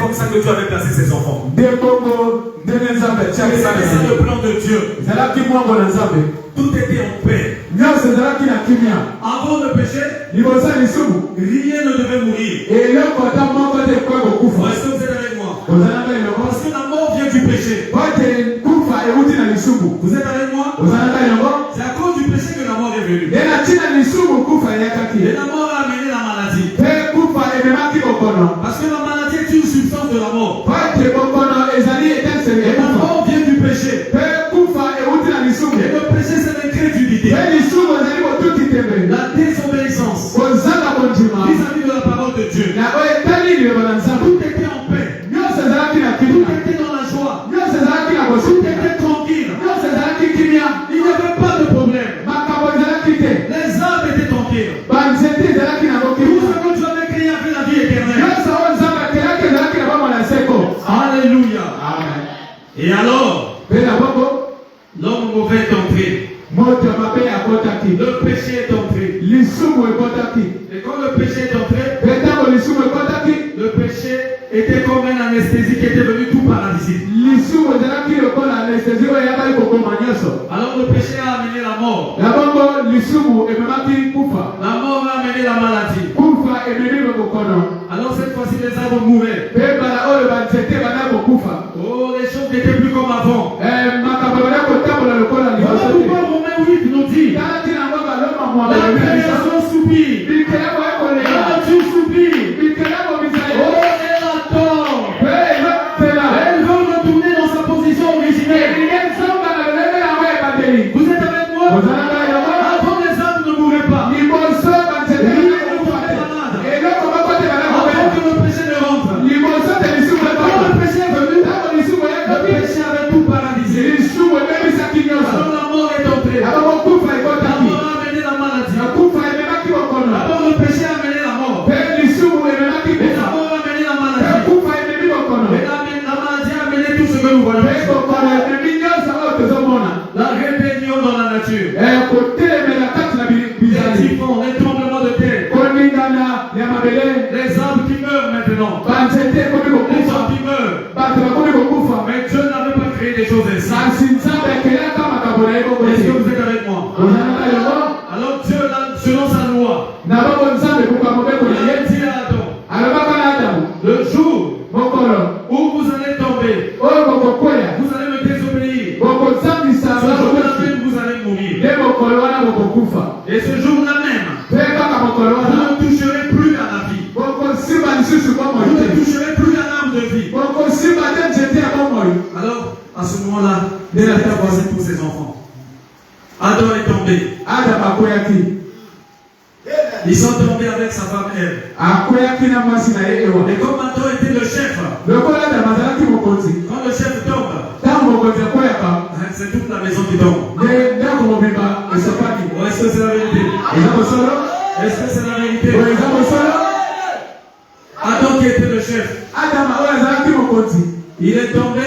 comme ça que Dieu avait placé ses enfants. C'est Ça, c'est le plan de Dieu. Tout était en paix. Avant le péché, rien ne devait mourir. Est-ce que vous êtes avec moi? Parce que la mort vient du péché. Vous êtes avec moi? C'est à cause du péché que la mort est venue. Et la mort a amené la maladie. Parce que la maladie est une substance de la mort. Et la mort vient du péché. Et le péché, c'est l'incrédulité. La désobéissance vis-à-vis de la parole de Dieu. Tout était en paix. Tout était dans la joie. Tout était tranquille. Il n'y avait pas de problème. Les âmes étaient tranquilles. Tout ce que Dieu avait créé avait la vie éternelle. Alléluia. Et alors, l'homme mauvais est entré. Le péché est entré. Et quand le péché est entré, le péché était comme une anesthésie qui était venue tout paralyser. Alors le péché a amené la mort. La mort a amené la maladie. Alors cette fois-ci les arbres mouraient. Oh, les choses n'étaient plus comme avant. Voilà pourquoi Romains 8 nous dit la création soupire. La nature soupire. Oh, elle attend. Elle veut retourner dans sa position originelle. Vous êtes avec moi? Avant les âmes ne mouraient pas. Ils ne tombaient malades. Avant que le péché ne rentre. Quand le péché est venu, le péché avait tout paralysé. Alors la mort est entrée. La mort a amené la maladie. Alors le péché a amené la mort. Et la mort a amené la maladie. Et la maladie a amené tout ce que nous voyons. La rébellion dans la nature. Les typhons, les tremblements de terre. Les arbres qui meurent maintenant. Les gens qui meurent. Mais Dieu n'avait pas créé des choses ainsi. Est-ce que vous êtes avec moi? Alors Dieu, selon sa loi, il a dit à Adam, le jour où vous allez tomber, vous allez me désobéir. Ce jour-là même, vous allez mourir. Et ce jour-là même, vous ne toucherez plus à la vie. Vous ne toucherez plus à l'arbre de vie. Alors, à ce moment-là, Dieu a passé pour ses enfants. Adam est tombé. Ils sont tombés avec sa femme Ève. Et comme Adam était le chef, quand le chef tombe, c'est toute la maison qui tombe. Est-ce que c'est la vérité? Est-ce que c'est la vérité? Adam qui était le chef, il est tombé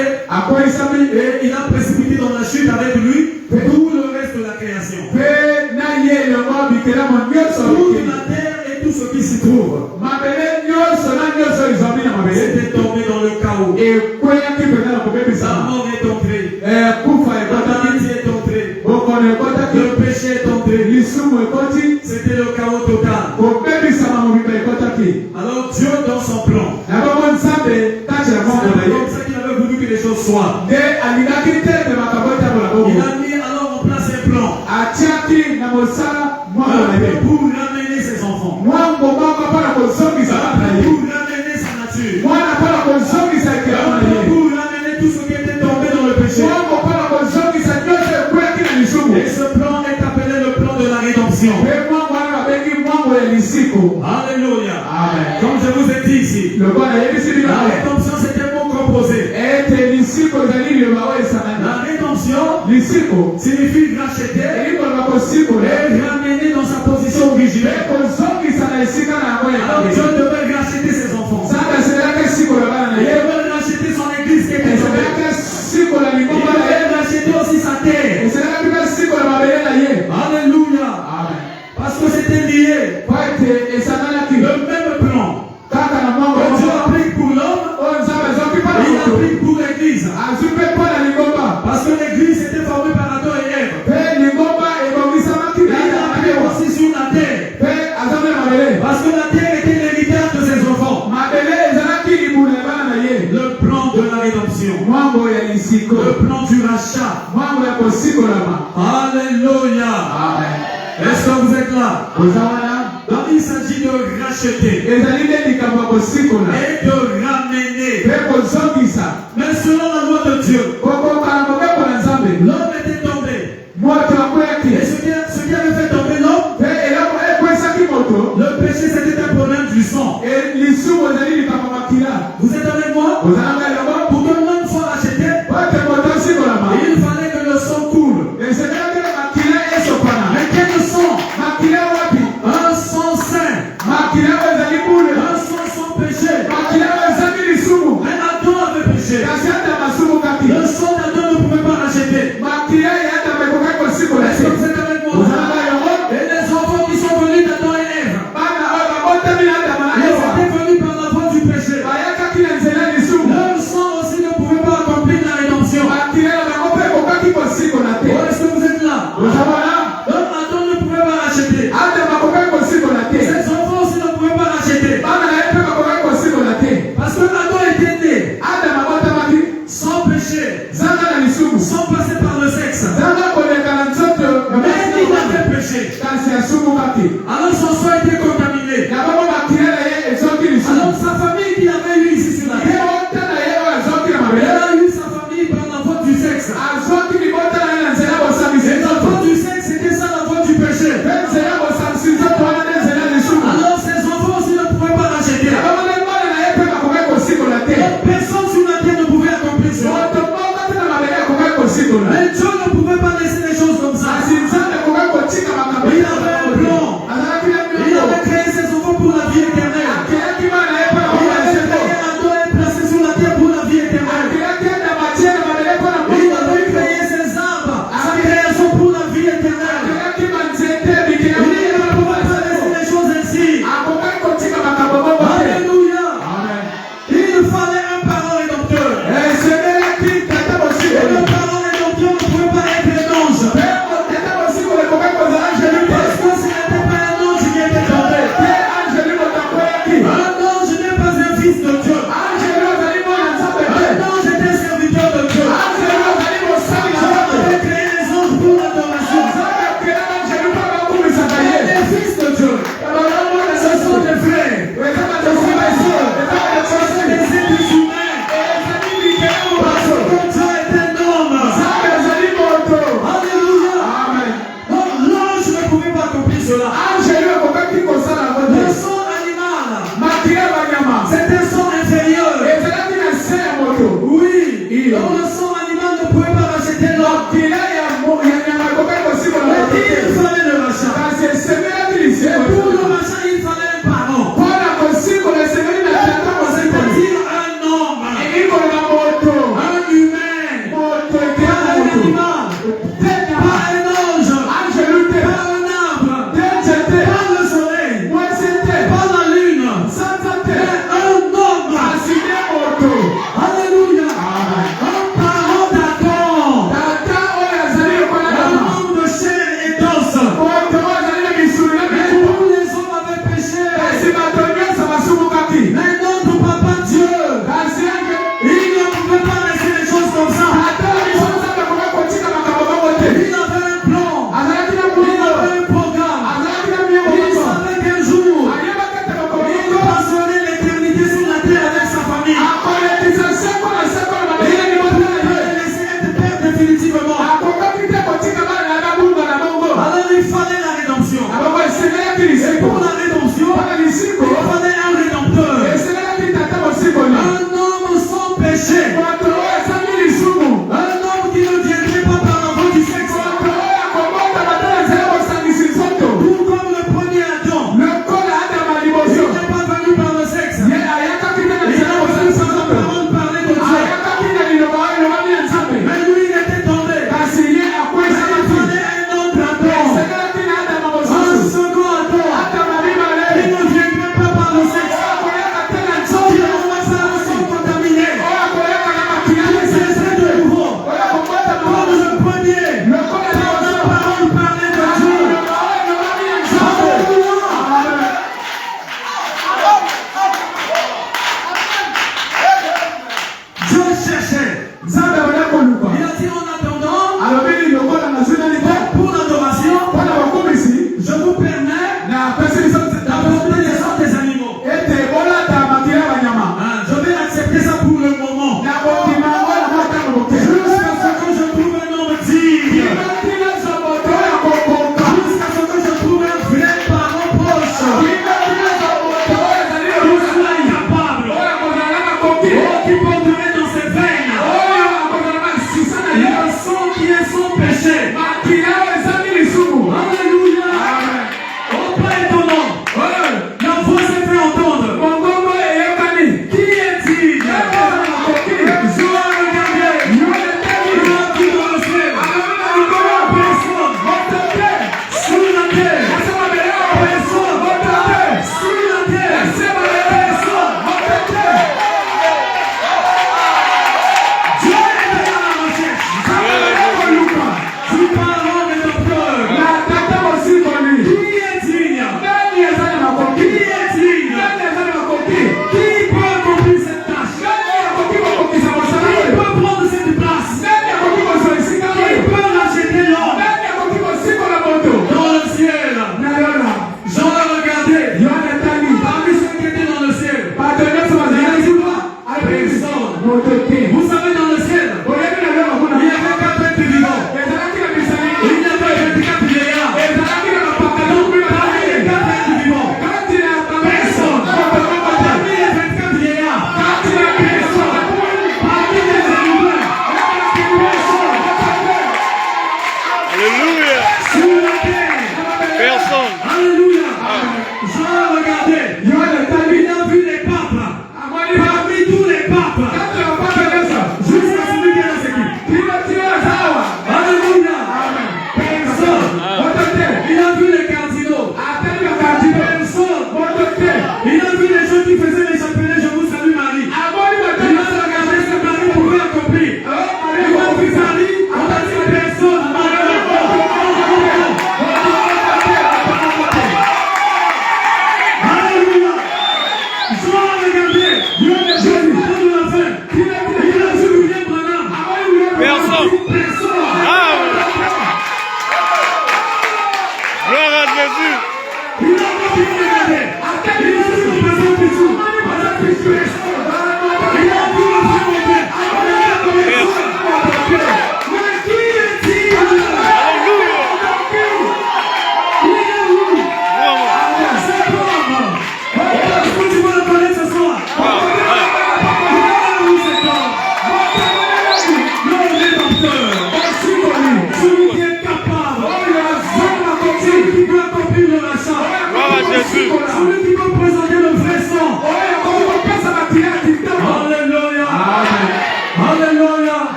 et il a précipité dans la chute avec lui tout le reste de la création. Toute la terre et tout ce qui s'y trouve. C'était tombé dans le chaos. La mort est entrée. La maladie est entrée. Le péché est entré. C'était le chaos total. Alors Dieu dans son plan, c'est comme ça qu'il avait voulu que les choses soient. Il a mis alors en place un plan pour ramener ses enfants, pour ramener sa nature, pour ramener tout ce qui était tombé dans le péché. Et ce plan est appelé le plan de la rédemption. Alléluia. Comme je vous ai dit ici, la rédemption c'est un mot composé. La rédemption signifie racheter et ramener dans sa position originelle. Alors Dieu devait racheter ses enfants. Il devait racheter son église qui était tombée. Il devait racheter aussi sa terre. Alléluia. Parce que c'était lié. Le même plan que Dieu applique pour l'homme, Le plan du rachat. Alléluia. Est-ce que vous êtes là? Donc il s'agit de racheter et de ramener. Mais selon la loi de Dieu, l'homme était tombé. Et ce qui avait fait tomber l'homme, le péché c'était un problème du sang. Vous êtes avec moi? Pour que l'homme soit racheté, il fallait que le sang coule. Mais quel sang? Un sang saint. Un sang sans péché. Mais Adam avait péché. Le sang d'Adam ne pouvait pas racheter. Est-ce que vous êtes avec moi? Et les enfants qui sont venus d'Adam et Ève, ils étaient venus par la voie du péché. Leur sang aussi ne pouvait pas accomplir la rédemption. Est-ce que vous êtes là? Donc Adam ne pouvait pas racheter. Ses enfants aussi ne pouvaient pas racheter. Parce que Adam était né sans péché, sans passer par le sexe. Mais il avait péché. Alors son sang était contaminé. Alors sa famille qu'il avait eue ici sur la terre, elle a eu sa famille par la voie du sexe. Et la voie du sexe, c'était ça la voie du péché. Alors ses enfants aussi ne pouvaient pas racheter. Personne sur la terre ne pouvait accomplir cela. Mais Dieu ne pouvait pas laisser les choses comme ça. Il avait un plan. Il avait créé ses enfants pour la vie éternelle. Il avait créé Adam et placé sur la terre pour la vie éternelle. Il avait créé ses arbres, sa création pour la vie éternelle. Il ne pouvait pas laisser les choses ainsi. Alléluia. Il fallait un parent rédempteur. Et le parent rédempteur ne pouvait pas être un ange. Parce que ce n'était pas un ange qui était tombé. Un ange n'est pas un fils de Dieu. Un ange est un serviteur de Dieu. Dieu avait créé les anges pour l'adoration. Les fils de Dieu, ce sont des frères, ce sont des sœurs, ce sont des êtres humains. Parce que Dieu est un homme. Alléluia. Donc l'ange ne pouvait pas accomplir cela. Le sang animal, c'est un sang inférieur. Oui. Donc le sang animal ne pouvait pas racheter l'homme. Mais il fallait le rachat. Et pour le rachat, il fallait un parent. C'est-à-dire un homme, un humain, pas un animal, pas un ange, pas un arbre, pas le soleil, pas la lune, mais un homme. Alléluia. Un parent d'Adam.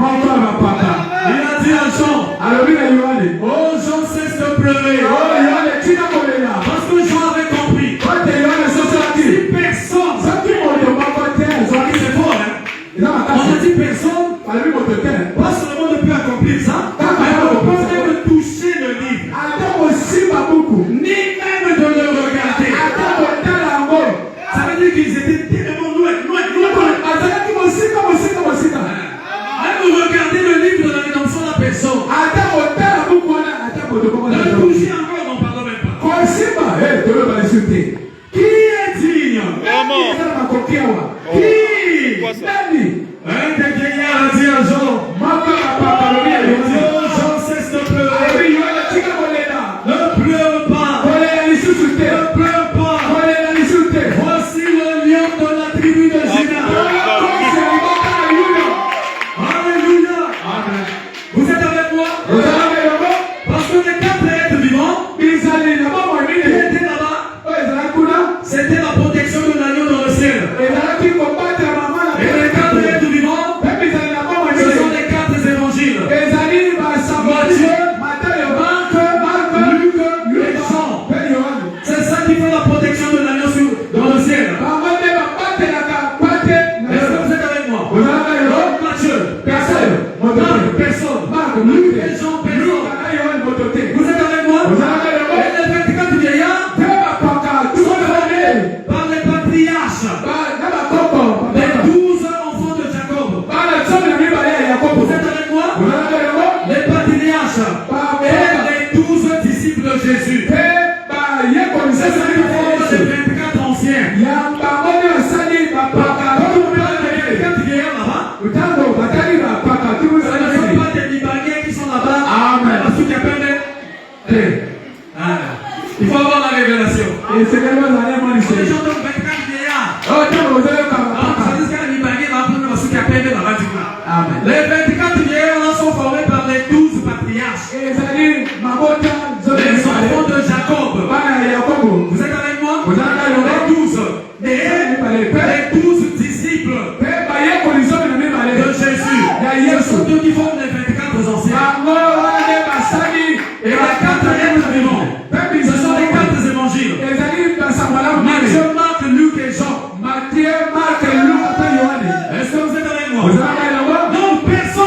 Il a dit à Jean, oh Jean, cesse de pleurer. Parce que Jean avait compris. Si personne, c'est fort, hein? On a dit personne, pas seulement ne peut accomplir ça, mais on peut même toucher le livre, ni même de le regarder. Ça veut dire qu'ils étaient tellement loin. Même regarder le livre de la rédemption de la personne. Ne toucher encore, n'en parle même pas. Qui est digne? Qui? Un des vieillards a dit à Jean, oh Jean, cesse de pleurer. Ne pleure pas. Ne pleure pas. Voici le lion de la tribu de Juda. Alléluia. Vous êtes avec moi? Parce que les 4 êtres vivants qui étaient là-bas, c'était la protection de l'agneau dans le ciel. Et les 4 êtres vivants, ce sont les 4 évangiles. Matthieu, Marc, Luc et Jean. C'est ça qui fait la protection de l'agneau dans le ciel. Est-ce que vous êtes avec moi? Matthieu, personne. Marc, Luc et Jean, personne. Vous êtes avec moi? Et les 24 vieillards sont formés par les patriarches, les 12 enfants de Jacob. Vous êtes avec moi? Les patriarches et les 12 disciples de Jésus. C'est ça qui forme les 24 anciens. Quand on parle des 24 vieillards là-bas, ce ne sont pas des Libanais qui sont là-bas. Parce qu'il y a plein de... Il faut avoir la révélation. Les gens donnent 24 vieillards. Ça dit que les Libanais vont prendre parce qu'il y a plein de là-bas. Les 24 vieillards sont formés par les 12 patriarches. Les enfants de Jacob. Vous êtes avec moi? Les 12 disciples de Jésus. Ce sont eux qui forment les 24 anciens. Et les 4 êtres vivants, ce sont les 4 évangiles. Matthieu, Marc, Luc et Jean. Est-ce que vous êtes avec moi? Donc personne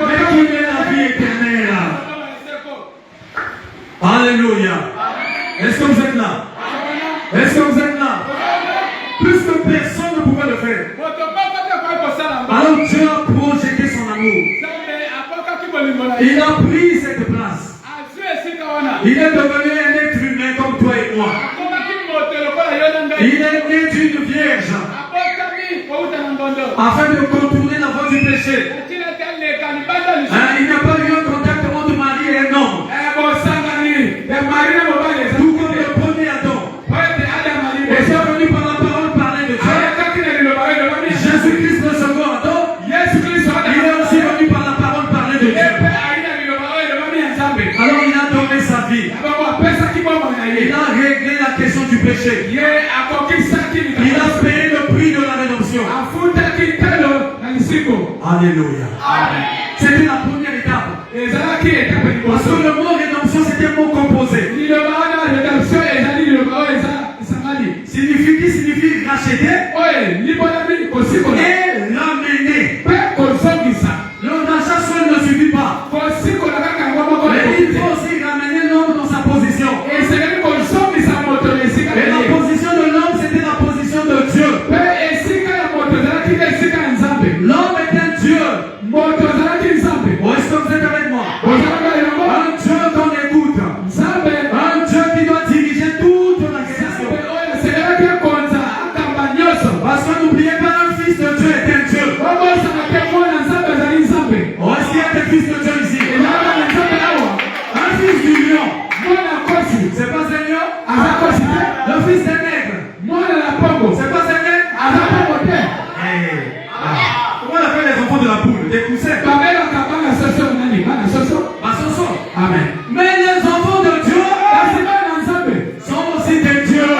mais qu'il ait la vie éternelle. Alléluia. Est-ce que vous êtes là? Est-ce que vous êtes là? Puisque personne ne pouvait le faire. Alors Dieu a projeté son amour. Il a pris cette place. Il est devenu un être humain comme toi et moi. Il est né d'une vierge afin de contourner la voie du péché. Il n'y a pas eu un contact entre Marie et un homme. Tout comme le premier Adam. Et c'est venu par la parole parler de Dieu. Jésus-Christ, le second Adam, il est aussi venu par la parole parler de Dieu. Alors il a donné sa vie. Il a réglé la question du péché. Il a payé le prix de la rédemption. Alléluia. C'était la première étape. Parce que le mot rédemption, c'était un mot composé. Qui signifie racheter et ramener. Le rachat seul ne suffit pas. Mais il faut aussi ramener l'homme dans sa position. Et la position de l'homme, c'était la position de Dieu. L'homme est un Dieu. Est-ce que vous êtes avec moi? Un Dieu qu'on écoute. Un Dieu qui doit diriger toute la création. Parce que n'oubliez pas, un fils de Dieu est un Dieu. Est-ce qu'il y a des fils de Dieu ici? Un fils du lion. C'est pas un lion? Le fils d'un nègre. C'est pas un nègre? Comment on appelle les enfants de la poule? Des poussins. Amen. Mais les enfants de Dieu sont aussi des dieux.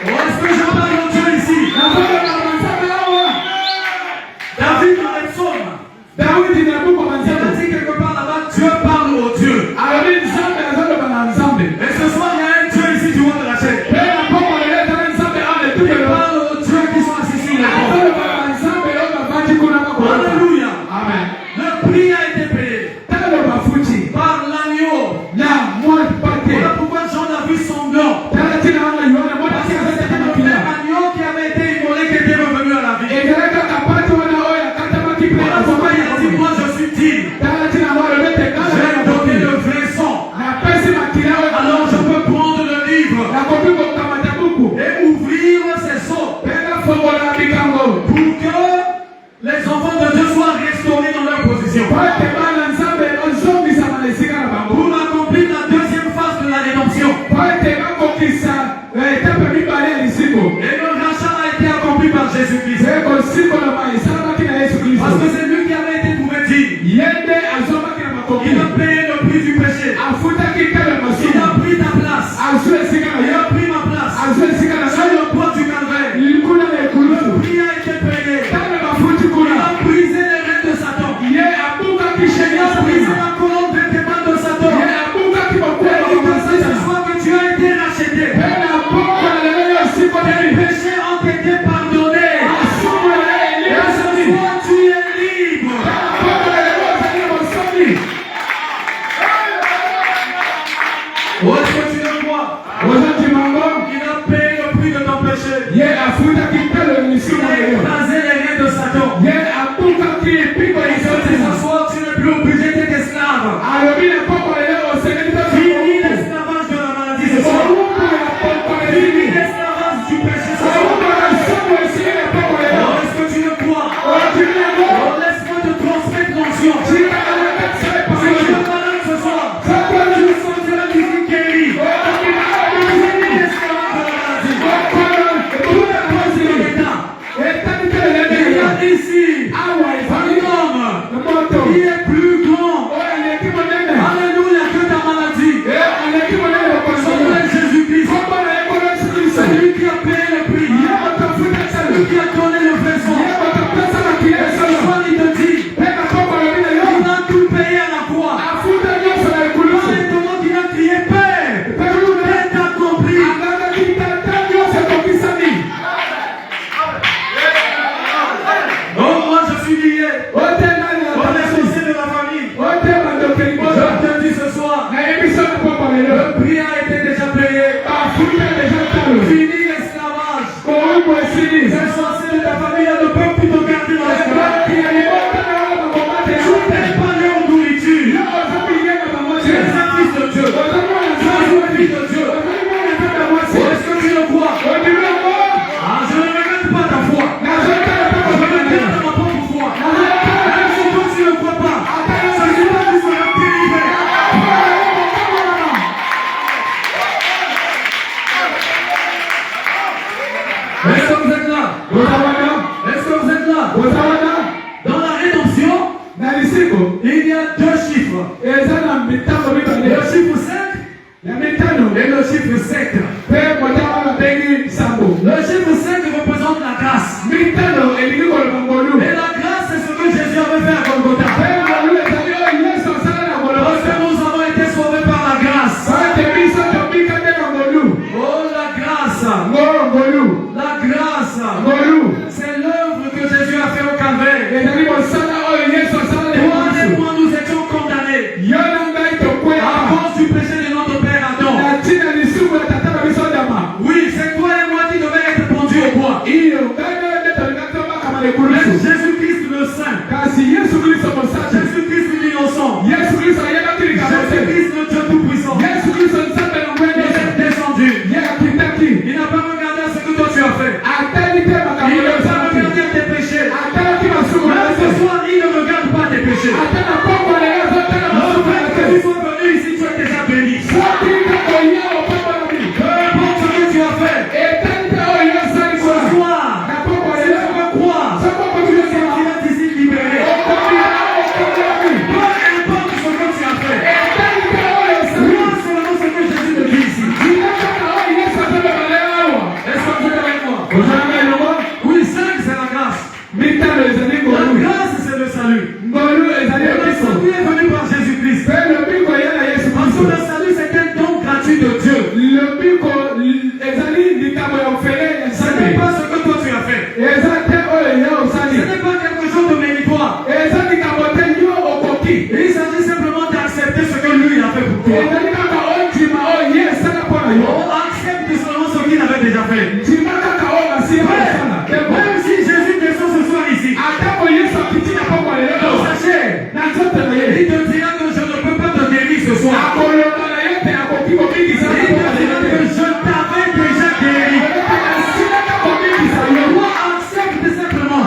Est-ce que j'en parle de Dieu ici? David dans les psaumes, il a dit quelque part là-bas, Dieu parle aux dieux. Et ce soir, il y a un Dieu ici du haut de la chaîne. Il parle aux dieux qui sont assis sur les bancs. Alléluia. Amen. Le prix a été payé par l'agneau. Voilà pourquoi Jean a vu son blanc. Parce que c'était le même agneau qui avait été immolé, qui était revenu à la vie. Voilà pourquoi il a dit, moi je suis digne. J'ai donné le vrai sang. Alors je peux prendre le livre et ouvrir ses sceaux pour que les enfants de Dieu soient restaurés dans leur position. Pour accomplir la deuxième phase de la rédemption. Et le rachat a été accompli par Jésus-Christ. Parce que c'est lui qui avait été trouvé digne. Il a payé le prix du péché. Il a pris ta place. Il a pris ma place. Sur le poids du calvaire. Le prix a été payé. Il a brisé les rênes de Satan. Il a brisé la colonne vertébrale de Satan. Et il te dit ce soir que tu as été racheté. Tes péchés ont été pardonnés. Et ce soir tu es libre. il y a deux chiffres. Le chiffre 5 et le chiffre 7. Le chiffre 5 représente la grâce. Et la grâce, c'est ce que Jésus avait fait à Golgotha. Parce que nous avons été sauvés par la grâce. Oh, la grâce. La grâce. C'est l'œuvre que Jésus a fait au Calvaire. Toi et moi, nous étions condamnés à cause du péché de notre père Adam. Oui, c'est toi et moi qui devons être pendus au bois. Mais Jésus-Christ le Saint, Jésus-Christ l'innocent, Jésus-Christ le Dieu Tout-Puissant, il est descendu. Il n'a pas regardé à ce que toi tu as fait. Il n'a pas regardé à tes péchés. Même ce soir, il ne regarde pas tes péchés. Le fait que tu sois venu ici, tu es déjà béni. Peu importe ce que tu as fait. Ce soir, si tu me crois, tu sentiras d'ici libéré. Peu importe ce que tu as fait. Crois seulement ce que Jésus te dit ici. Est-ce que vous êtes avec moi? Oui, 5 c'est la grâce. La grâce c'est le salut. Le salut est venu par Jésus-Christ. Parce que le salut c'est un don gratuit de Dieu. Ce n'est pas ce que toi tu as fait. Ce n'est pas quelque chose de méritoire. Il s'agit simplement d'accepter ce que lui a fait pour toi. On accepte seulement ce qu'il avait déjà fait. Même si Jésus descend ce soir ici, sachez, il te dira que je ne peux pas te guérir ce soir. Il te dira que je t'avais déjà guéri. Toi, accepte simplement.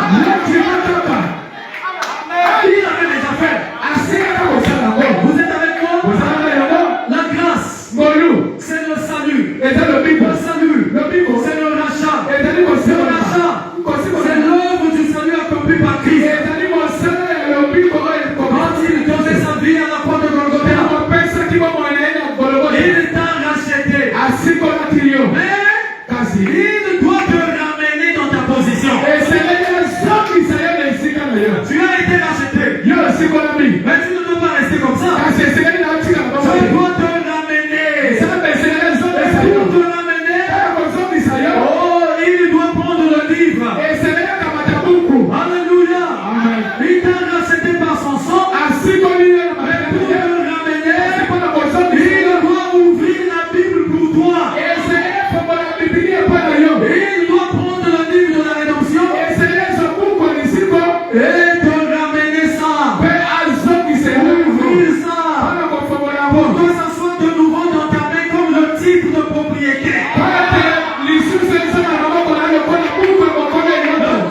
Il avait déjà fait. Vous êtes avec moi? La grâce, c'est le salut. Le salut, c'est le rachat. C'est l'œuvre du salut accompli par Christ. Quand il donnait sa vie à la croix de Golgotha, il t'a racheté. Mais il doit te ramener dans ta position. Tu as été racheté. Mais tu ne dois pas rester comme ça. Tu dois te ramener. Pour te ramener, oh, il doit prendre le livre. Alléluia. Il t'a racheté par son sang. Mais pour te ramener, il doit ouvrir la Bible pour toi. Il doit prendre le livre de la rédemption et te ramener ça. Ouvrir ça. Pour que ça soit de nouveau dans ta main comme le titre de propriété. Le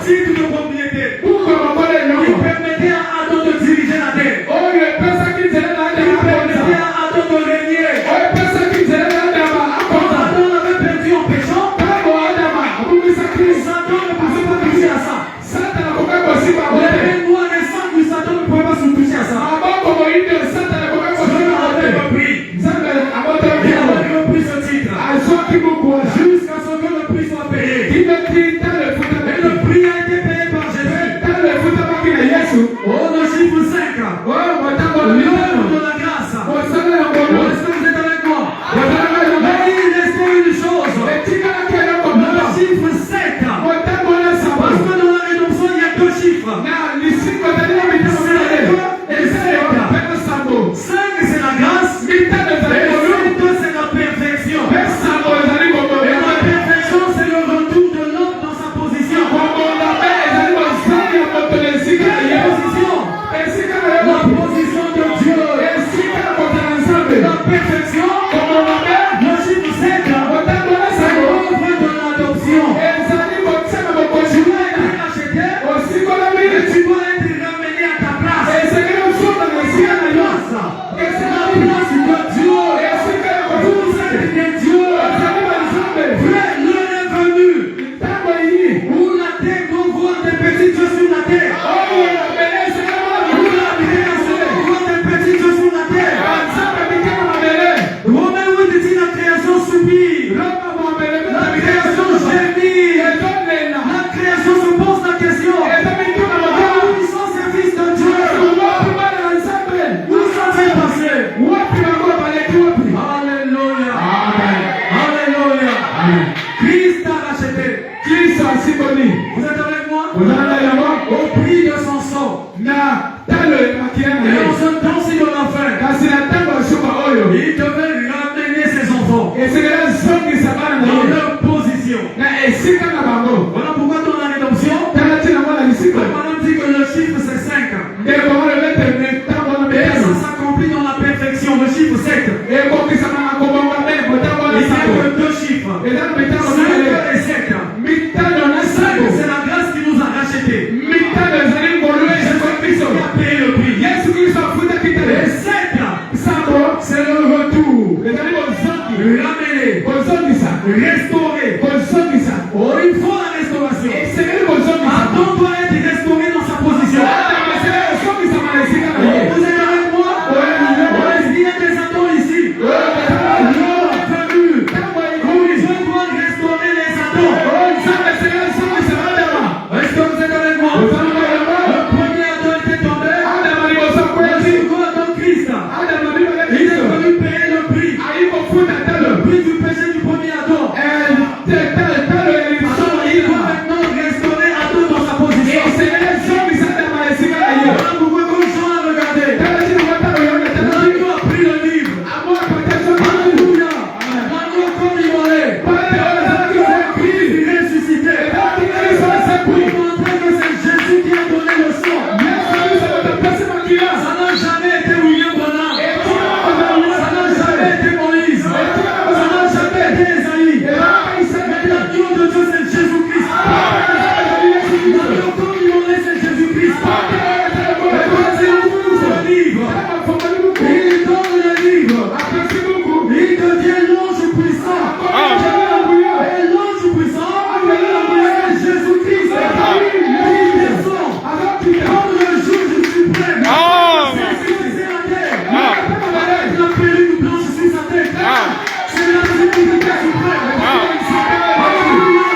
titre de propriété. Il permettait à Adam de diriger la terre. Il permettait à Adam de régner. Quand Adam avait perdu en péchant, Satan ne pouvait pas toucher à ça. Les mains noires et sang du Satan ne pouvaient pas se toucher à ça. Dieu avait repris. Il avait repris ce titre. Jusqu'à ce que le prix soit payé. Et le prix a été payé par Jésus. Oh, le chiffre 5. L'œuvre de la grâce. Est-ce que vous êtes avec moi? Mais il restait une chose. Le chiffre 7. Parce que dans la rédemption, il y a deux chiffres. 7 et 7. Et en ce temps-ci de la fin, il devait ramener ses enfants dans leur position. Voilà pourquoi dans la rédemption, Madame dit que le chiffre c'est 5. Et ça s'accomplit dans la perfection, le chiffre 7. Il n'y a que 2 chiffres, 5 et 7. 5, c'est la grâce qui nous a rachetés. Jésus-Christ qui a payé le prix. Et 7, c'est le retour. Ramener, restaurer. Oh, il faut la restauration. Adam doit être restauré dans sa position. Vous êtes avec moi? Il y a des Adams ici. L'heure est venue où Dieu doit restaurer les Adams. Est-ce que vous êtes avec moi? Le premier Adam était tombé. Le second Adam, Christ. Il est venu payer le prix. Le prix du péché du premier Adam. Il doit maintenant restaurer Adam dans sa position. Voilà pourquoi quand Jean a regardé, l'agneau a pris le livre. Alléluia. L'agneau comme immolé. Christ est ressuscité. Pour montrer que c'est Jésus qui a donné le sang. Ça n'a jamais été William Branham. Ça n'a jamais été Moïse. Ça n'a jamais été Esaïe. Mais l'agneau de Dieu c'est Jésus-Christ. L'agneau comme immolé c'est Jésus-Christ. Et quand il ouvre ce livre, il donne le livre. Il devient l'ange puissant. Et l'ange puissant, c'est Jésus-Christ. Il descend comme le juge suprême. C'est la terre. Avec la perruque blanche sur sa tête. C'est la divinité suprême. Alléluia.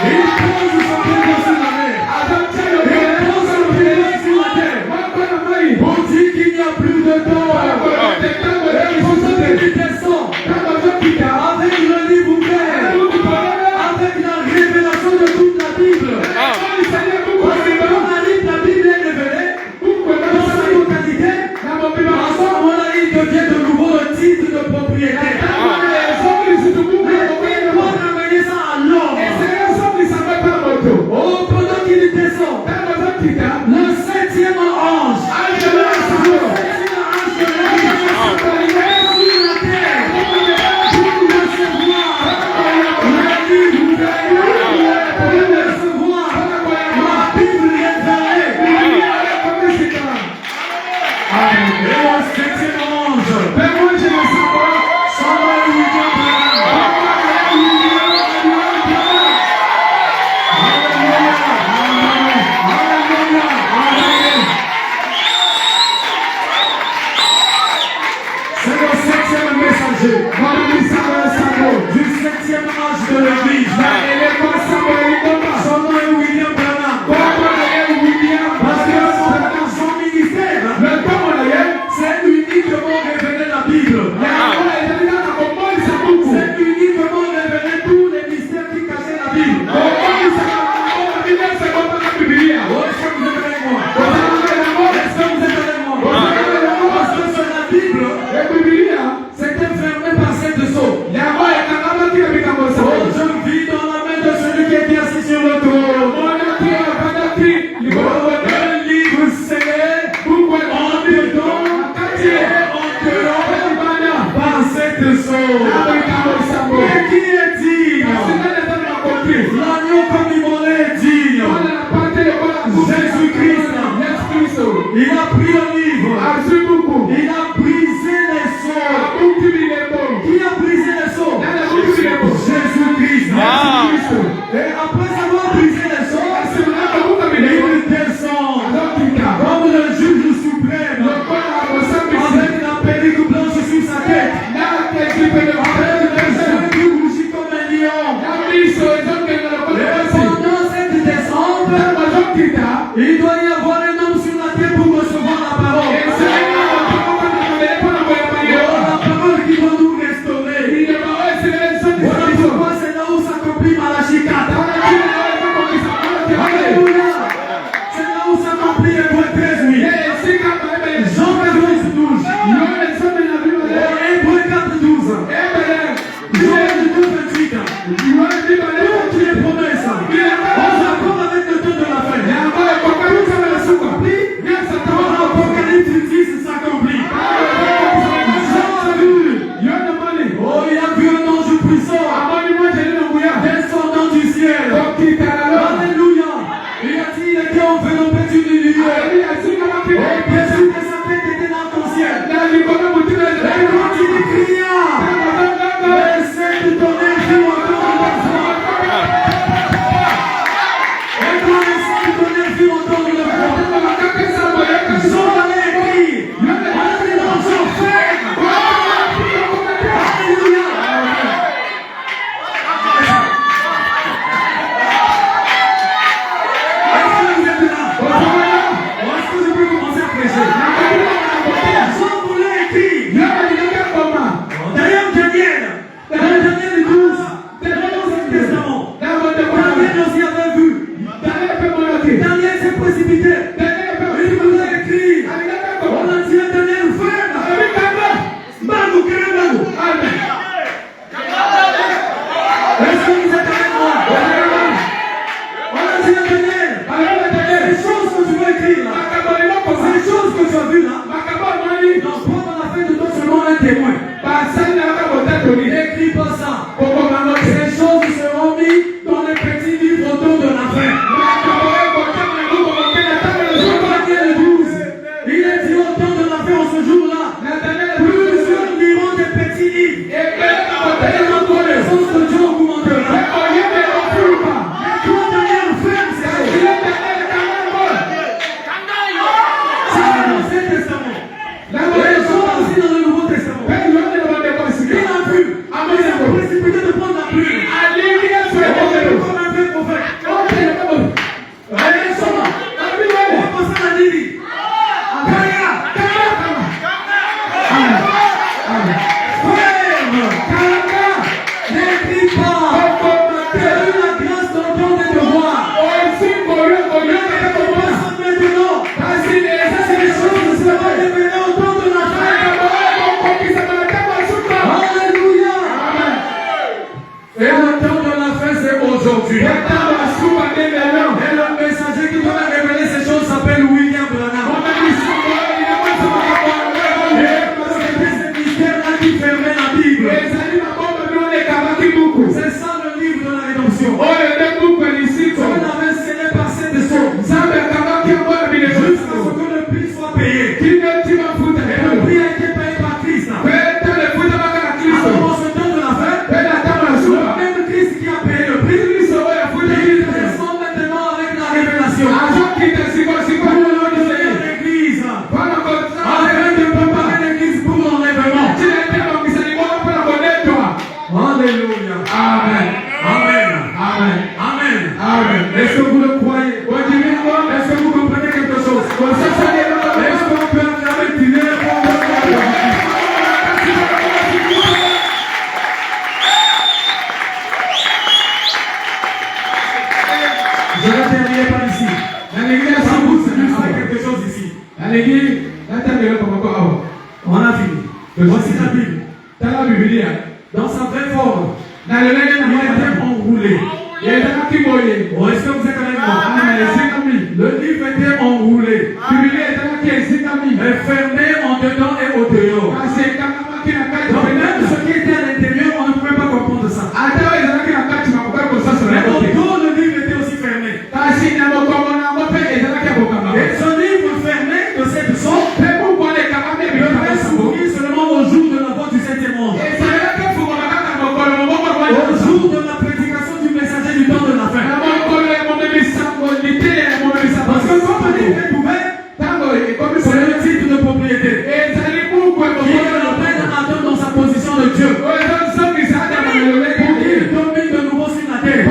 Il pose son pied sur la mer. Il pose son pied sur la terre. On dit qu'il n'y a plus de temps. Et Jésus descend avec le livre ouvert, avec la révélation de toute la Bible. Quand la Bible est révélée dans sa totalité, à ce moment-là, il devient de nouveau le titre de propriété. Mais il doit ramener ça à l'homme. Oh, pendant qu'il descend, le 7e ange, du 7e âge de l'Église. Son nom est William Branham. Parce que son ministère, c'est uniquement révéler la Bible. C'est uniquement révéler tous les mystères qui cachaient la Bible. Est-ce que vous êtes avec moi? Est-ce que vous êtes avec moi? Parce que sur la Bible, c'était fermé par cette sceaux. Oh, je vis dans la main de celui qui est assis sur le trône. Un livre scellé en dedans et en dehors par cette sceaux. Et qui est digne? L'agneau comme immolé est digne. Jésus-Christ. Il a pris le livre. Il a brisé les sceaux. Qui a brisé les sceaux? Jésus-Christ. Et après avoir brisé les sceaux, il descend comme le juge suprême avec la perruque blanche sur sa tête, avec les yeux qui rougissent comme un lion. Et pendant cette descente, il doit y avoir un homme sur la terre pour recevoir la parole. La parole qui doit nous restaurer. Voilà pourquoi c'est là où s'accomplit Malachie 4. Alléluia. précipité. Il vous a écrit. On a dit à Daniel, frère. Mago, quel est Mago? Amen. Est-ce que vous êtes avec moi? On a dit à Daniel, les choses que tu vas écrire là, les choses que tu as vues là, non, prends dans la fin de toi seulement un témoin. N'écris pas ça. Ces choses seront mises dans les petits livres autour de la fin. Daniel 12, il est dit autour de la fin en ce jour-là. Plusieurs liront des petits livres. Et l'obéissance de Dieu augmentera. Mais toi, Daniel, ferme ces choses. C'est dans l'Ancien Testament. Et les choses aussi dans le Nouveau Testament. Il a vu. Il a précipité de prendre la plume. Comme un vrai prophète. Allez, Soma. On va passer à la Lili. N'écris pas. Tu as eu la grâce d'entendre et de voir. Maintenant, c'est les choses qui seront révélées autour de la fin. Alléluia. Et le temps de la fin, c'est aujourd'hui. Et le messager qui doit révéler ces choses s'appelle William Branham. C'est ce mystère-là qui fermait la Bible. C'est ça le livre de la rédemption. On avait scellé par cette somme. Jusqu'à ce que le prix soit payé. Et le prix a été payé par Christ. Alors, en ce temps de la fin, même Christ qui a payé le prix, il descend maintenant avec la révélation. Pour l'enlever l'église. Afin de préparer l'église pour l'enlèvement. Alléluia. Amen. Amen. Amen. Amen. Amen. Est-ce que vous le croyez? Est-ce que vous comprenez quelque chose? Est-ce qu'on peut acclamer Dieu pour votre Je vais terminer par ici. Sans vous, c'est quelque chose ici. On a fini. Voici la Bible. Dans sa vraie forme, il a été enroulé. Oh, est-ce que vous êtes avec moi? Le livre était enroulé. Et fermé en dedans et au dehors. Donc même ce qui était à l'intérieur, on ne pouvait pas comprendre ça. Mais autour, le livre était aussi fermé. Et ce livre fermé de cette sorte, il devait s'ouvrir seulement au jour de la voix du septième ange. Au jour de la prédication du messager du temps de la fin. Parce que comme le livre est ouvert, c'est le titre de propriété. Qui est le père Adam dans sa position de Dieu. Pour qu'il domine de nouveau sur la terre.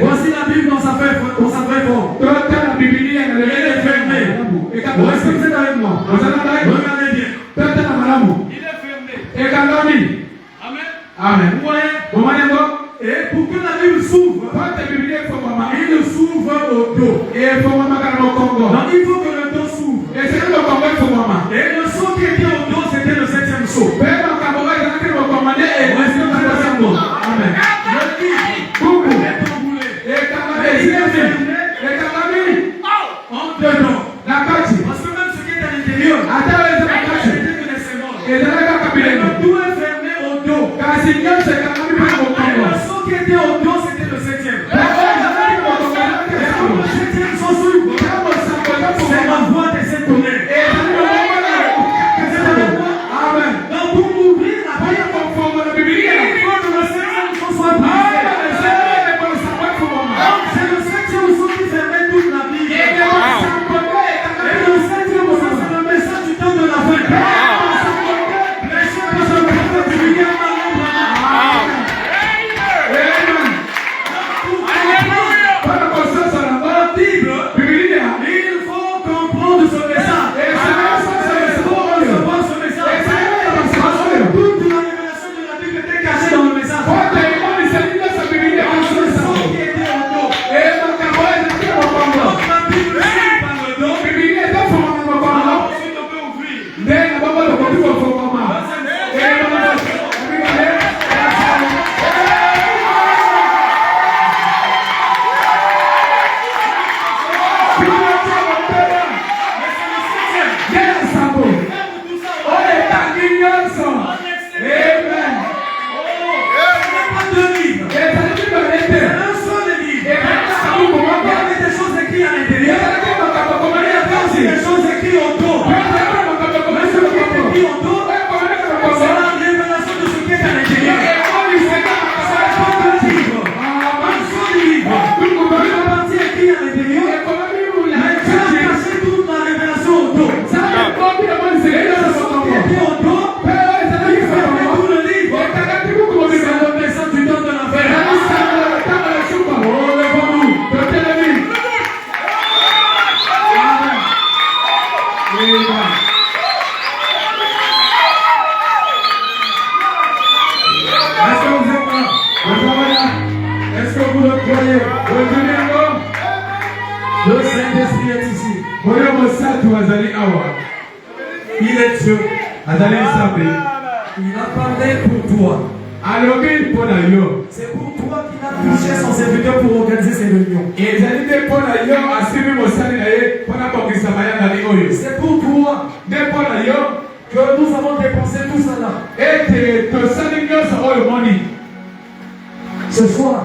Voici la Bible dans sa vraie forme. Elle est fermée. Est-ce que vous êtes avec moi? Regardez bien. Il est fermé. Amen. Vous voyez? Et pour que la Bible s'ouvre, il s'ouvre au dos. Donc il faut que le dos s'ouvre. Et le saut qui était au dos, c'était le septième saut. Est-ce que vous êtes avec moi? Amen. Le livre est enroulé. Et il est fermé en dedans. Parce que même ce qui est à l'intérieur, c'était que des sémoles. Et le dos est fermé au dos. Et le saut qui était au dos, c'était le septième. Et quand le septième saut s'ouvre, c'est ma Saint-Esprit est ici. Il est Dieu. Il a parlé pour toi. C'est pour toi qu'il a touché son serviteur pour organiser ces réunions. C'est pour toi que nous avons dépensé tout ça là. Ce soir,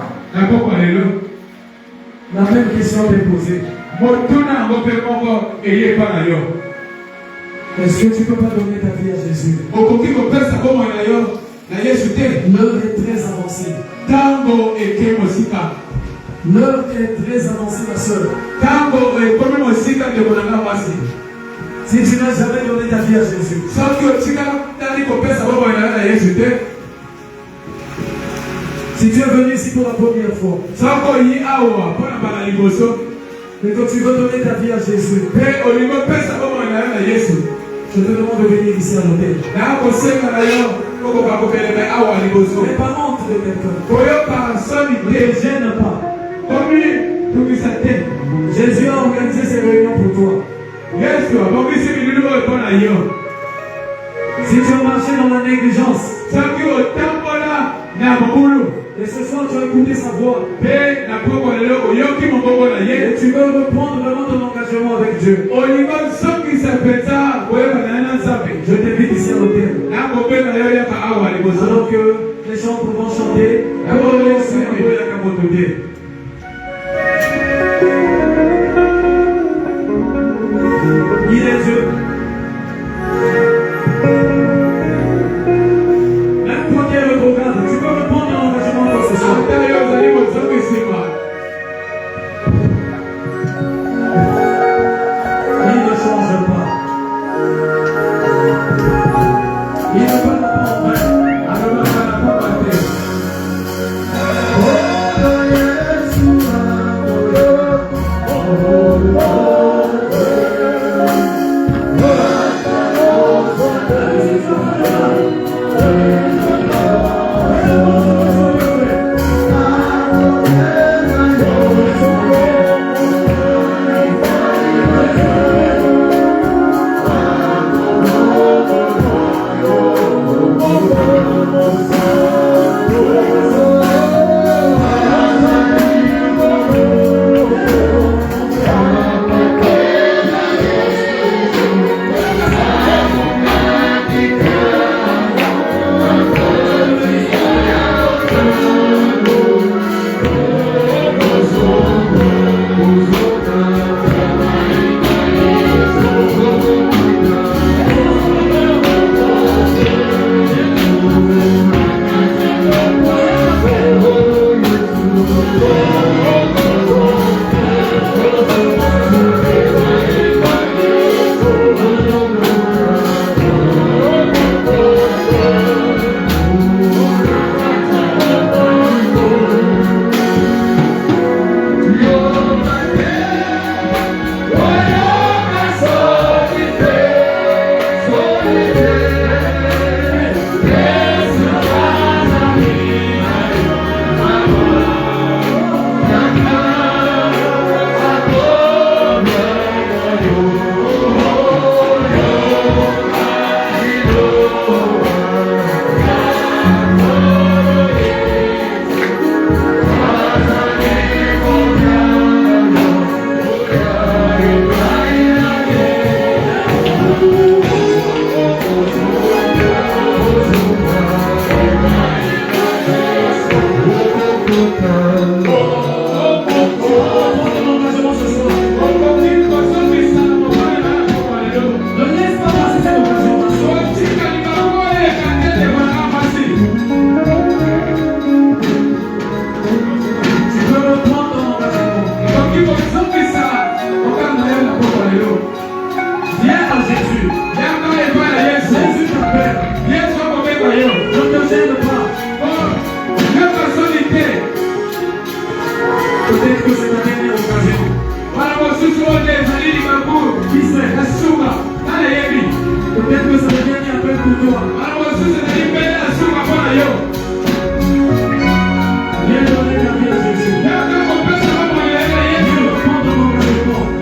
la même question t'est posée. Est-ce que tu ne peux pas donner ta vie à Jésus? L'heure est très avancée. L'heure est très avancée, ma soeur. Si tu n'as jamais donné ta vie à Jésus, si tu es venu ici pour la première fois, et que tu veux donner ta vie à Jésus, je te demande de venir ici à l'hôtel. Mais pas honte de quelqu'un. Ne te gêne pas. Jésus a organisé ces réunions pour toi. Si tu as marché dans la négligence, et ce soir tu as écouté sa voix, et tu veux reprendre vraiment ton engagement avec Dieu, je t'invite ici à l'hôtel. Alors que les gens pourront chanter, il est Dieu. Même toi qui es retrograde, tu peux reprendre ton engagement pour ce soir. Il ne change pas. Il ne parle pas en vrai. Peut-être que ça devient un peu pour toi. Viens donner ta vie à Jésus. Viens reprendre ton engagement.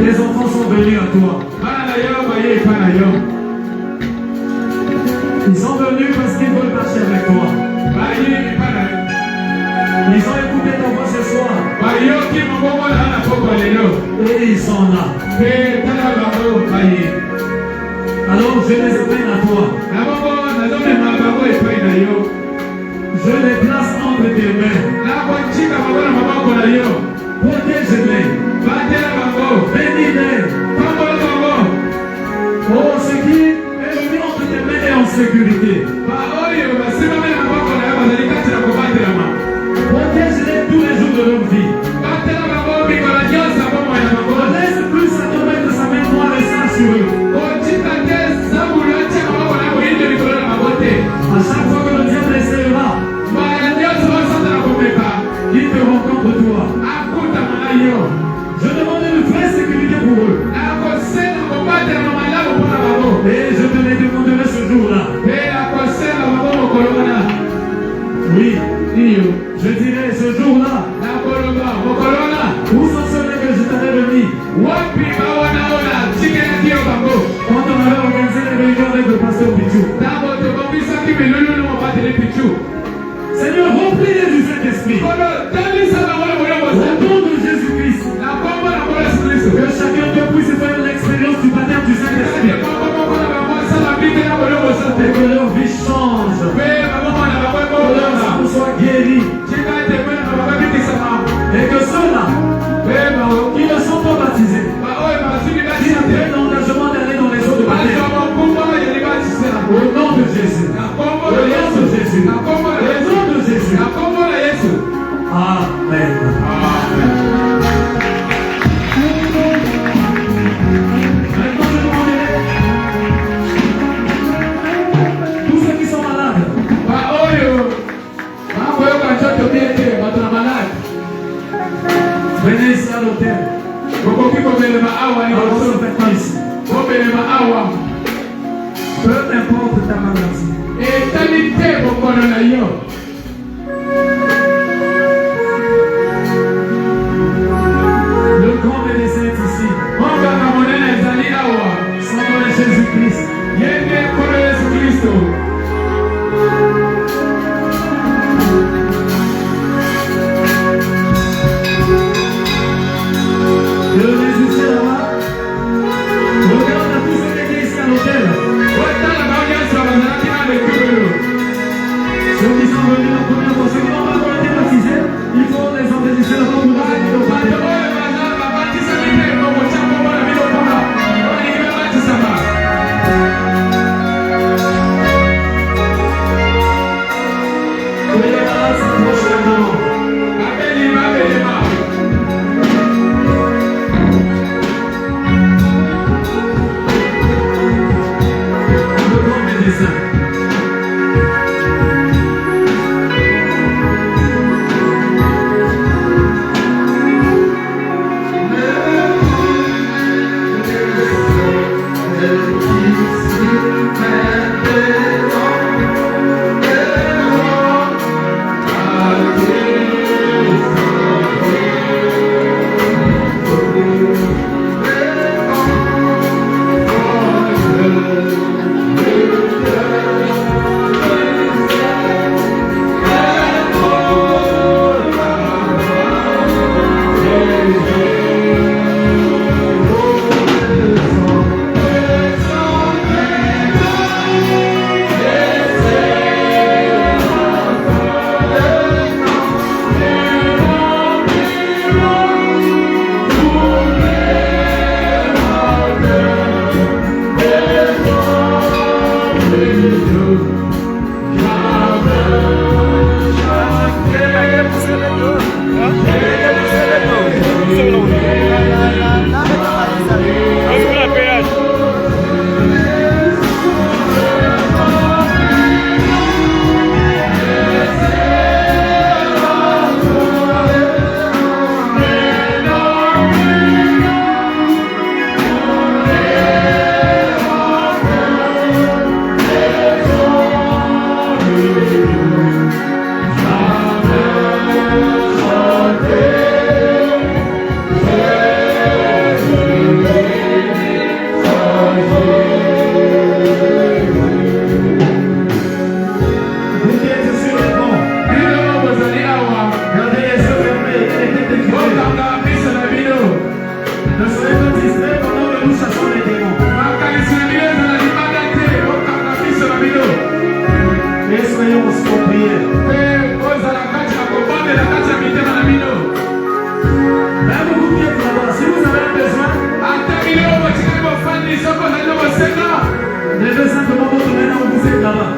Les enfants sont venus à toi. Ils sont venus parce qu'ils veulent marcher avec toi. Ils ont écouté ta voix ce soir. Et ils sont là. Alors je les amène à toi. Je les place entre tes mains. Protège-les. Bénis-les. Oh, ce qui est mis entre tes mains est en sécurité. Protège-les tous les jours de leur vie. Ne laisse plus sa te mettre sa main noire et sang sur eux. À chaque fois que le diable essaiera, qu'il te rencontre toi. Je demande une vraie sécurité pour eux. Et je te les demanderai ce jour-là. Oui, je dirai ce jour-là. Où sont ceux-là que je t'avais remis? Quand on avait organisé les réunions avec le pasteur Pichou. Seigneur, remplis-les du Saint-Esprit. Au nom de Jésus-Christ. Que chacun d'eux puisse faire l'expérience du baptême du Saint-Esprit. Et que leur vie change. Que leur âme soit guérie. Et que ceux-là qui ne sont pas baptisés, qui prennent l'engagement d'aller dans les eaux de baptême. Au nom de Jésus. Au nom de Jésus. Au nom de Jésus. Amen. Maintenant, je demanderai tous ceux qui sont malades. Venez ici à l'hôtel. Alors, ne faites pas ici. Peu importe ta maladie. Le grand médecin est ici. Son nom est Jésus-Christ. Et le musicien là-bas, regarde à tous ceux qui étaient ici à l'hôtel. Ceux qui sont venus Ne soyez pas distraits pendant que nous chassons les démons. Et soyons aussi en prière. Même vous qui êtes là-bas, si vous avez un besoin, levez simplement votre main là où vous êtes là-bas.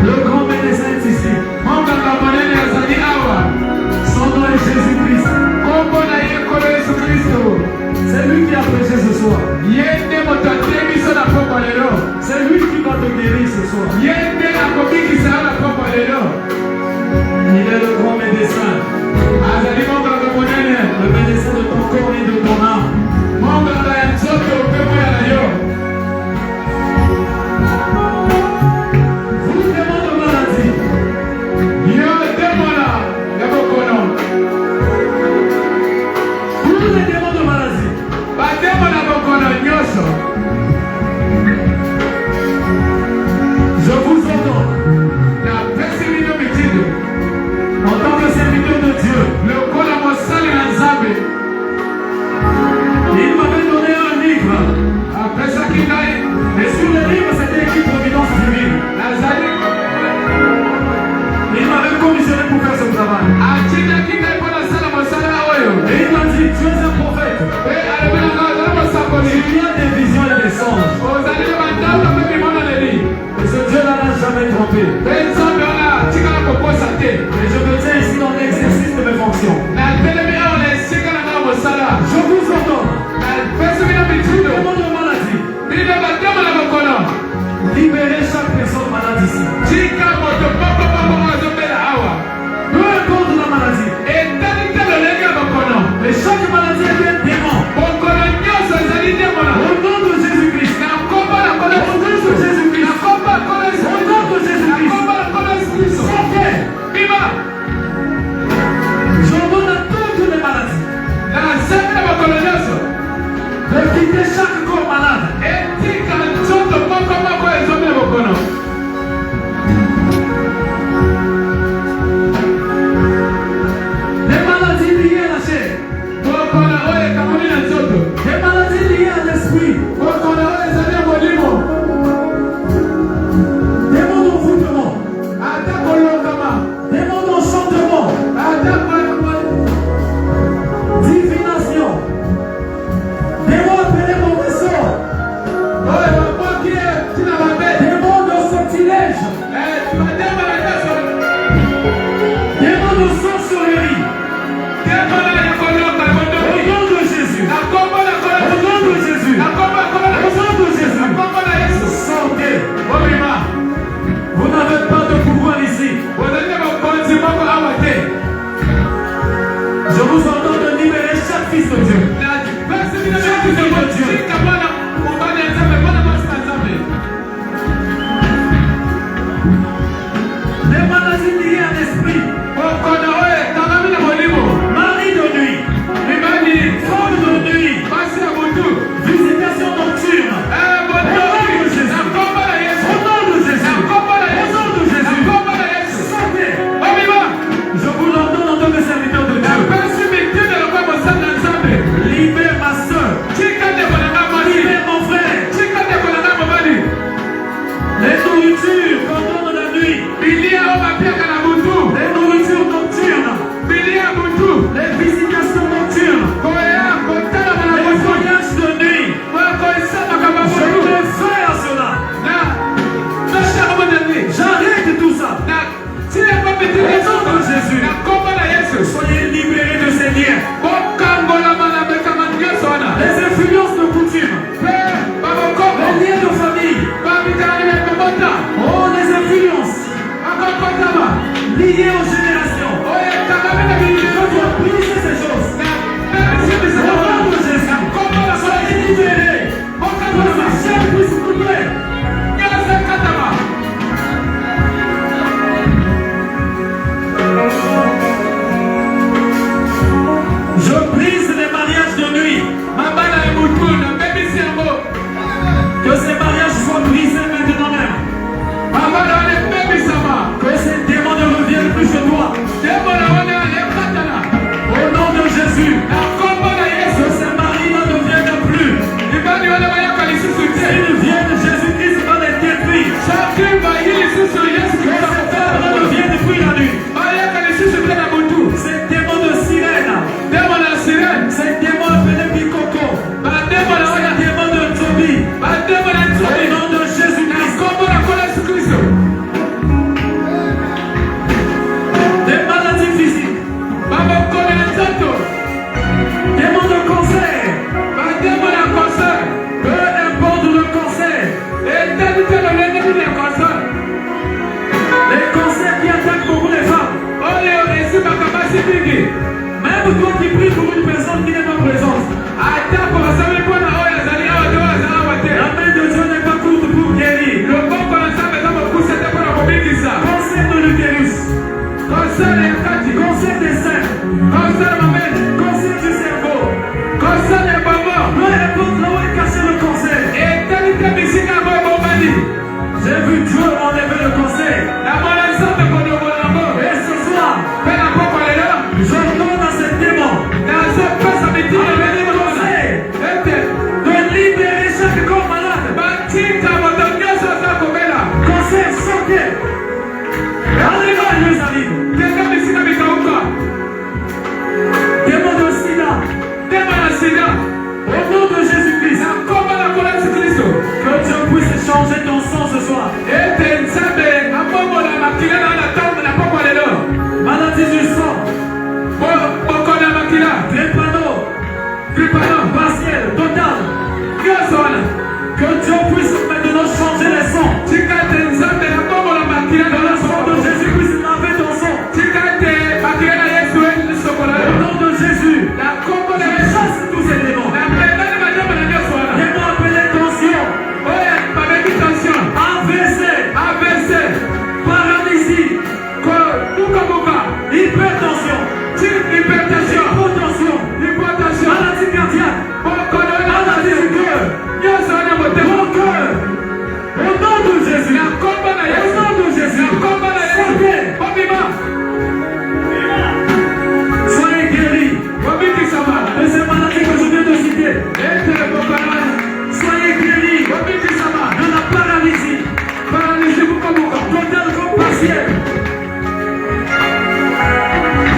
Le grand médecin est ici. Son nom est Jésus-Christ. C'est lui qui a prêché ce soir. C'est lui qui va te guérir ce soir. Il est le grand médecin. Le médecin de ton corps et de ton âme. Vous demandez maladie. Vous les demandez maladie. Je vous entends. En tant que serviteur de Dieu, il m'avait donné un livre. Et sur le livre, c'était écrit Providence divine. Il m'avait commissionné pour faire ce travail. Et il m'a dit, tu es un prophète. Il y a des visions et des songes. Et ce Dieu-là n'a jamais trompé. Et je me tiens ici dans l'exercice de mes fonctions. Je vous entends. Demande de maladie. Libérez chaque personne malade ici. Peu importe la maladie. Mais chaque maladie est un démon. Au nom de Jésus-Christ. Au nom de Jésus-Christ. Au nom de Jésus-Christ. Sortez. J'ordonne à toutes les maladies de quitter chaque corps malade. Les maladies liées à la chair. Des maladies liées à l'esprit. Des mots d'envoûtement. Des mots d'enchantement. Divination. Des mots appelés mauvais sort. Des mots de sortilège. Des mots de sorcellerie. Au nom de Jésus. Au nom de Jésus. Au nom de Jésus. Sortez. Vous n'avez pas de pouvoir ici. Je vous entends de libérer chaque fils de Dieu. Chaque fils de Dieu. Les maladies liées à l'esprit. Mari de nuit. Femme de nuit. Visitation nocturne. Au nom de Jésus. Au nom de Jésus. Au nom de Jésus. Sortez. Je vous l'entends en tant que serviteur de Dieu. Libère ma soeur. Libère mon frère. Les nourritures qu'on donne la nuit. Les nourritures nocturnes. Les visitations nocturnes. Les voyages de nuit. Je mets fin à cela. J'arrête tout ça. Au nom de Jésus. Soyez libérés de ces liens. Les influences de coutume. Les liens de famille. Oh, les influences liées aux générations. Je dois briser ces choses. personne qui n'est pas présente. ata kobasami mpona oyo azali awa te oyo aza awa te. La main de Dieu n'est pas courte pour guérir. loboko na nzambe eza mokusa te mpona kobikisa. Cancer de l'utérus, kosala ya kati, cancer des seins, kosala mamene, cancer du cerveau. kosala ya bongo. Peu importe là où est caché le cancer. etali te bisika yango ebombani. J'ai vu Dieu enlever le cancer. namona nzambe konyokola yango. Et ce soir, mpe na poko lelo j'ordonne à ces démons nazopesa mitini ebeli cancer ete de libérer chaque corps malade. batika moto nyonso aza kobela. Cancer, sortez. Allez-y, mes amis. teka bisika mikauka. Démons de sida, tema na sida au nom de Jésus-Christ, na kombo na kola yesu kristo. que Dieu puisse changer ton sang ce soir. ete nzambe abongola makila na na ntongo na poko lelo. Maladie du sang, bokono ya makila drépano, gripano partiel, total. nyonso wana. Que Dieu puisse maintenant changer les sangs. tika ete nzambe abongola makila na Que le sang de na Jésus puisse laver ton sang. tika ete makila na yesu esokola Au yo. nom de Jésus, na kombo na je yesu chasse tous ces démons. na mbendani banyama na nyonso wana. Démons appelés tension, oyo babeki tension AVC, avc paralysie, kobukabuka hypertension, hypertension hypotension, hypotension maladie cardiaque, bokono maladie du cœur, nyonso wana motema. mon cœur. Au nom de Jésus, na kombo na au yesu nom de Jésus, na kombo na yesu sortez. bobima Soyez guéris bobikisama de ces maladies que je viens de citer. ete bokono Soyez guéris bobikisama de la paralysie, paralisi bukabuka totale comme partielle.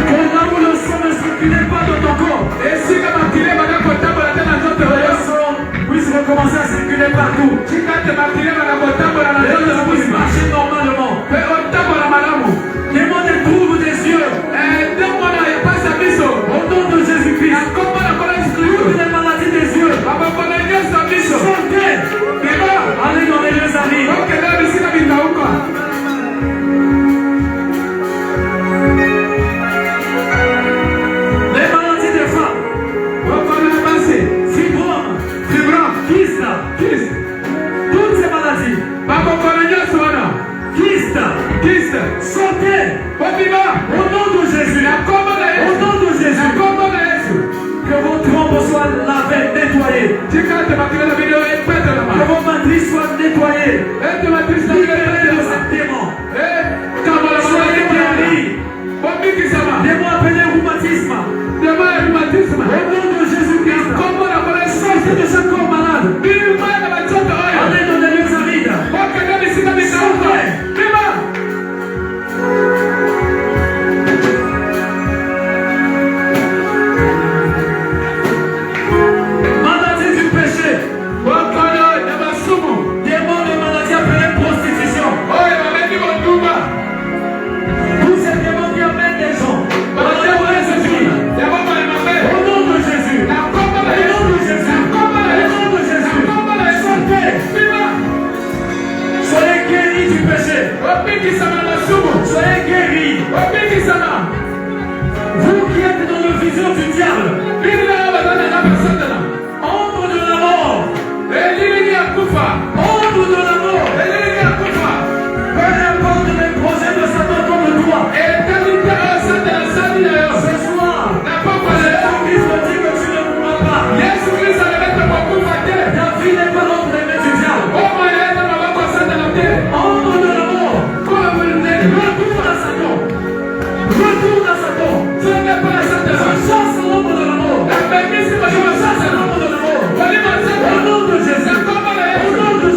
Que là où le sang ne circulait pas dans ton corps, esika makile baka kotambola te na nzoto que le oyo. sang puisse recommencer à circuler partout. tika ete makile baka kotambola na Et nzoto que na tu puisses mosima marcher normalement. mpe otambola malamu. Démons des troubles des yeux. ndemona epasa biso Au nom de Jésus-Christ, na kombo na kola yesu kristo toutes les maladies des yeux. babokono nyonso biso Sortez. bima Allez dans les lieux amis. okende bisika mikauka. Les maladies des femmes. bokono ya basi Fibrome, fibrom kyste, kis toutes ces maladies. babokono nyonso wana Kyste, kis sortez. bobima Au nom de Jésus. na kombo na Au yesu nom de na Jésus. kombo na yesu. Que vos trompes soient lavées, nettoyées. tika ete makile na bino Que epetelama vos matrices soient nettoyées. ete matrisi na bino Libérez de epetelama ces démons. kambola Soyez guéris. bobikisama Démons appelés rhumatisme. dema ya rhumatisme Au nom de Jésus-Christ. kombo na kola Sortez de yesu chaque corps malade. bima na banzoto oyo Allez dans les lieux arides. okende bisika mikauka bima Maladie du péché. bokono ya basumu Démons de maladie appelée prostitution. oyo babeti bonduma Tous ces démons qui amènent les gens. batia boyesusu ya bomoi mabe Au nom de Jésus. na kombo na Au nom yesu de Jésus. na kombo na Au yesu nom de na Jésus. kombo na yesu Sortez. bima Soyez guéris du péché. bobikisama na basumu Soyez guéris. bobikisama Vous qui êtes dans le vision du diable. bino bazana na basatana Ombre de la mort. elilingi ya kufa Ombre de la mort. elilingi ya kufa Peu importe les projets de Satan contre toi. etali te oyo satana asali na yo Ce soir, na poko lelo Jésus-Christ dit que tu ne mourras pas. yesu kristo alebete kokufa te Ta vie n'est pas l'ombre des mains du diable. bomoi eza maboko ya satana te Ombre de la mort. Retourne à Satan. Retourne à Satan. songe mpo na satana Je chasse l'ombre de la mort. nabengisi Je bakoma chasse satana l'ombre de la mort. kolima Au satana nom de Jésus. na kombo na Au yesu nom de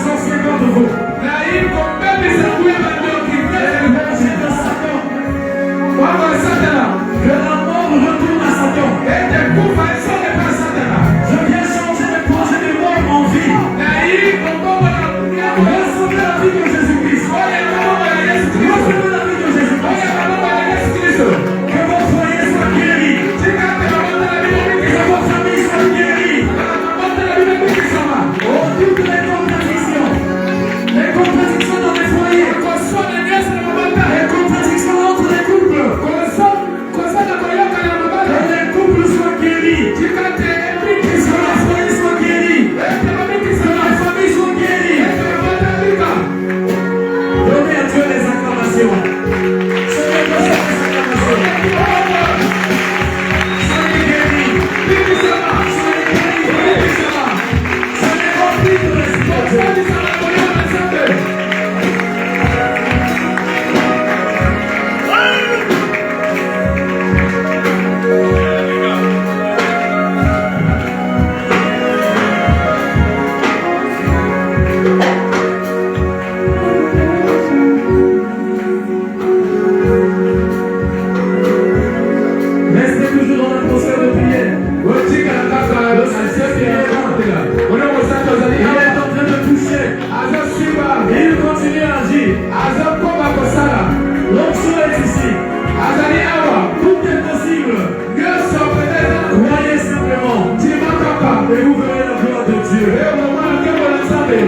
150 euros. Na hii kombebisa kuya bandoki. C'est de Satan. Wako Satana. Que la mort retourne à Satan. Ete kufa isonge pa Satana. Je viens changer les projets de mort en vie. Na hii kombombo na kuya. Recevez la vie de Jésus-Christ. Oya kombombo na Yesu Kristo. Recevez la vie de Jésus-Christ. Oya kombombo na Yesu Kristo. Que vos foyers soient guéris. Chikate kombombo na Biblia Que Biblia. vos familles soient guéries. Kombombo na Biblia Biblia sama. Oh, toutes les contradictions. Les contradictions dans les foyers. Kosone Yesu na mabata. Les contradictions entre les couples. Kosana koyoka na mabata. Que les couples soient guéris. Chikate Que la foyer soit guéri. ete mabiti Que sama. la famille soit guérie. Ete mabata bika. Donnez à Dieu les acclamations. Seigneur, donne les acclamations. Soyez guéris. Biblia sama. Soyez guéris. Biblia sama. Soyez remplis de l'Esprit de Dieu. Kosani sama koyoka sante. Restez toujours dans l'atmosphère de prière. Otika na kaka asesi ya kantela. Ono santo Il zali est awa. en train de toucher. Azo simba. Et il continue à agir. Azo koba kosala. L'onction est ici. Azali awa. Tout est possible. Nyonso peut-être. Croyez simplement. Tima kaka. Et vous verrez la gloire de Dieu. Leo mama kemo na Nzambe.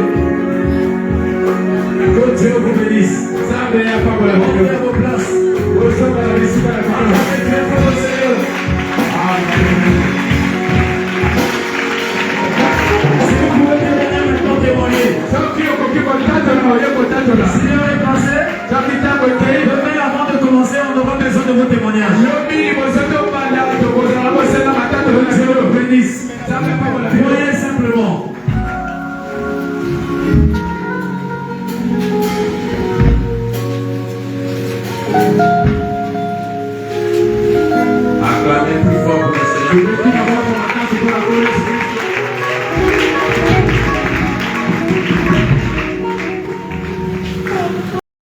Que Dieu vous bénisse. Nzambe ya pamoja Montez na à vos places. Osoma na bisika na kaka. Avec Dieu pour le Seigneur. Si vous pouvez témoigner maintenant, témoignez. Soki okoki kotatona oye kotatona. Si l'heure est passée, Soki ntango ekei. demain avant de commencer, on aura besoin de vos témoignages. Lobi bozoto banda tokozala bosenga matatu Que na Dieu solo. vous bénisse. Nzambe pamoja na Croyez simplement. Acclamez plus fort pour le Seigneur.